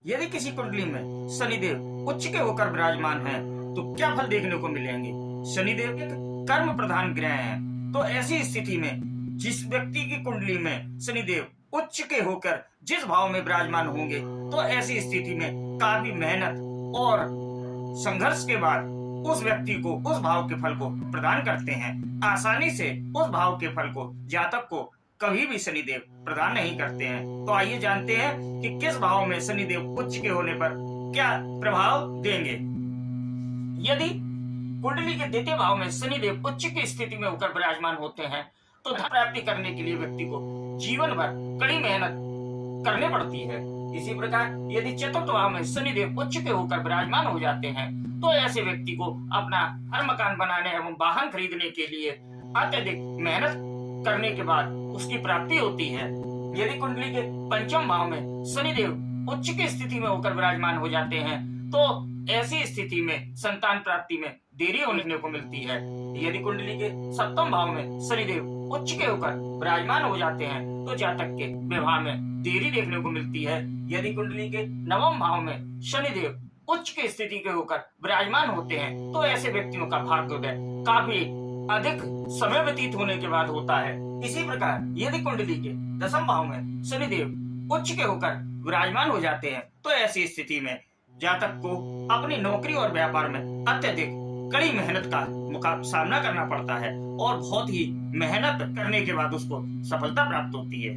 यदि किसी कुंडली में शनिदेव उच्च के होकर विराजमान है तो क्या फल देखने को मिलेंगे। शनिदेव एक कर्म प्रधान ग्रह हैं, तो ऐसी स्थिति में जिस व्यक्ति की कुंडली में शनिदेव उच्च के होकर जिस भाव में विराजमान होंगे तो ऐसी स्थिति में काफी मेहनत और संघर्ष के बाद उस व्यक्ति को उस भाव के फल को प्रदान करते हैं। आसानी से उस भाव के फल को जातक को कभी भी शनिदेव प्रदान नहीं करते हैं। तो आइए जानते हैं कि किस भाव में शनिदेव उच्च के होने पर क्या प्रभाव देंगे। यदि कुंडली के द्वितीय भाव में शनिदेव उच्च की स्थिति में होकर विराजमान होते हैं तो धन प्राप्ति करने के लिए व्यक्ति को जीवन भर कड़ी मेहनत करनी पड़ती है। इसी प्रकार यदि चतुर्थ भाव में शनिदेव उच्च के होकर विराजमान हो जाते हैं तो ऐसे व्यक्ति को अपना हर मकान बनाने एवं वाहन खरीदने के लिए अत्यधिक मेहनत करने के बाद उसकी प्राप्ति होती है। यदि कुंडली के पंचम भाव में शनिदेव उच्च की स्थिति में होकर विराजमान हो जाते हैं तो ऐसी स्थिति में संतान प्राप्ति में देरी होने को मिलती है। यदि कुंडली के सप्तम भाव में शनिदेव उच्च के होकर विराजमान हो जाते हैं तो जातक के विवाह में देरी देखने को मिलती है। यदि कुंडली के नवम भाव में शनिदेव उच्च की स्थिति के होकर विराजमान होते हैं तो ऐसे व्यक्तियों का भाग्योदय काफी अधिक समय व्यतीत होने के बाद होता है। इसी प्रकार यदि कुंडली के दसम भाव में शनिदेव उच्च के होकर विराजमान हो जाते हैं तो ऐसी स्थिति में जातक को अपनी नौकरी और व्यापार में अत्यधिक कड़ी मेहनत का सामना करना पड़ता है और बहुत ही मेहनत करने के बाद उसको सफलता प्राप्त होती है।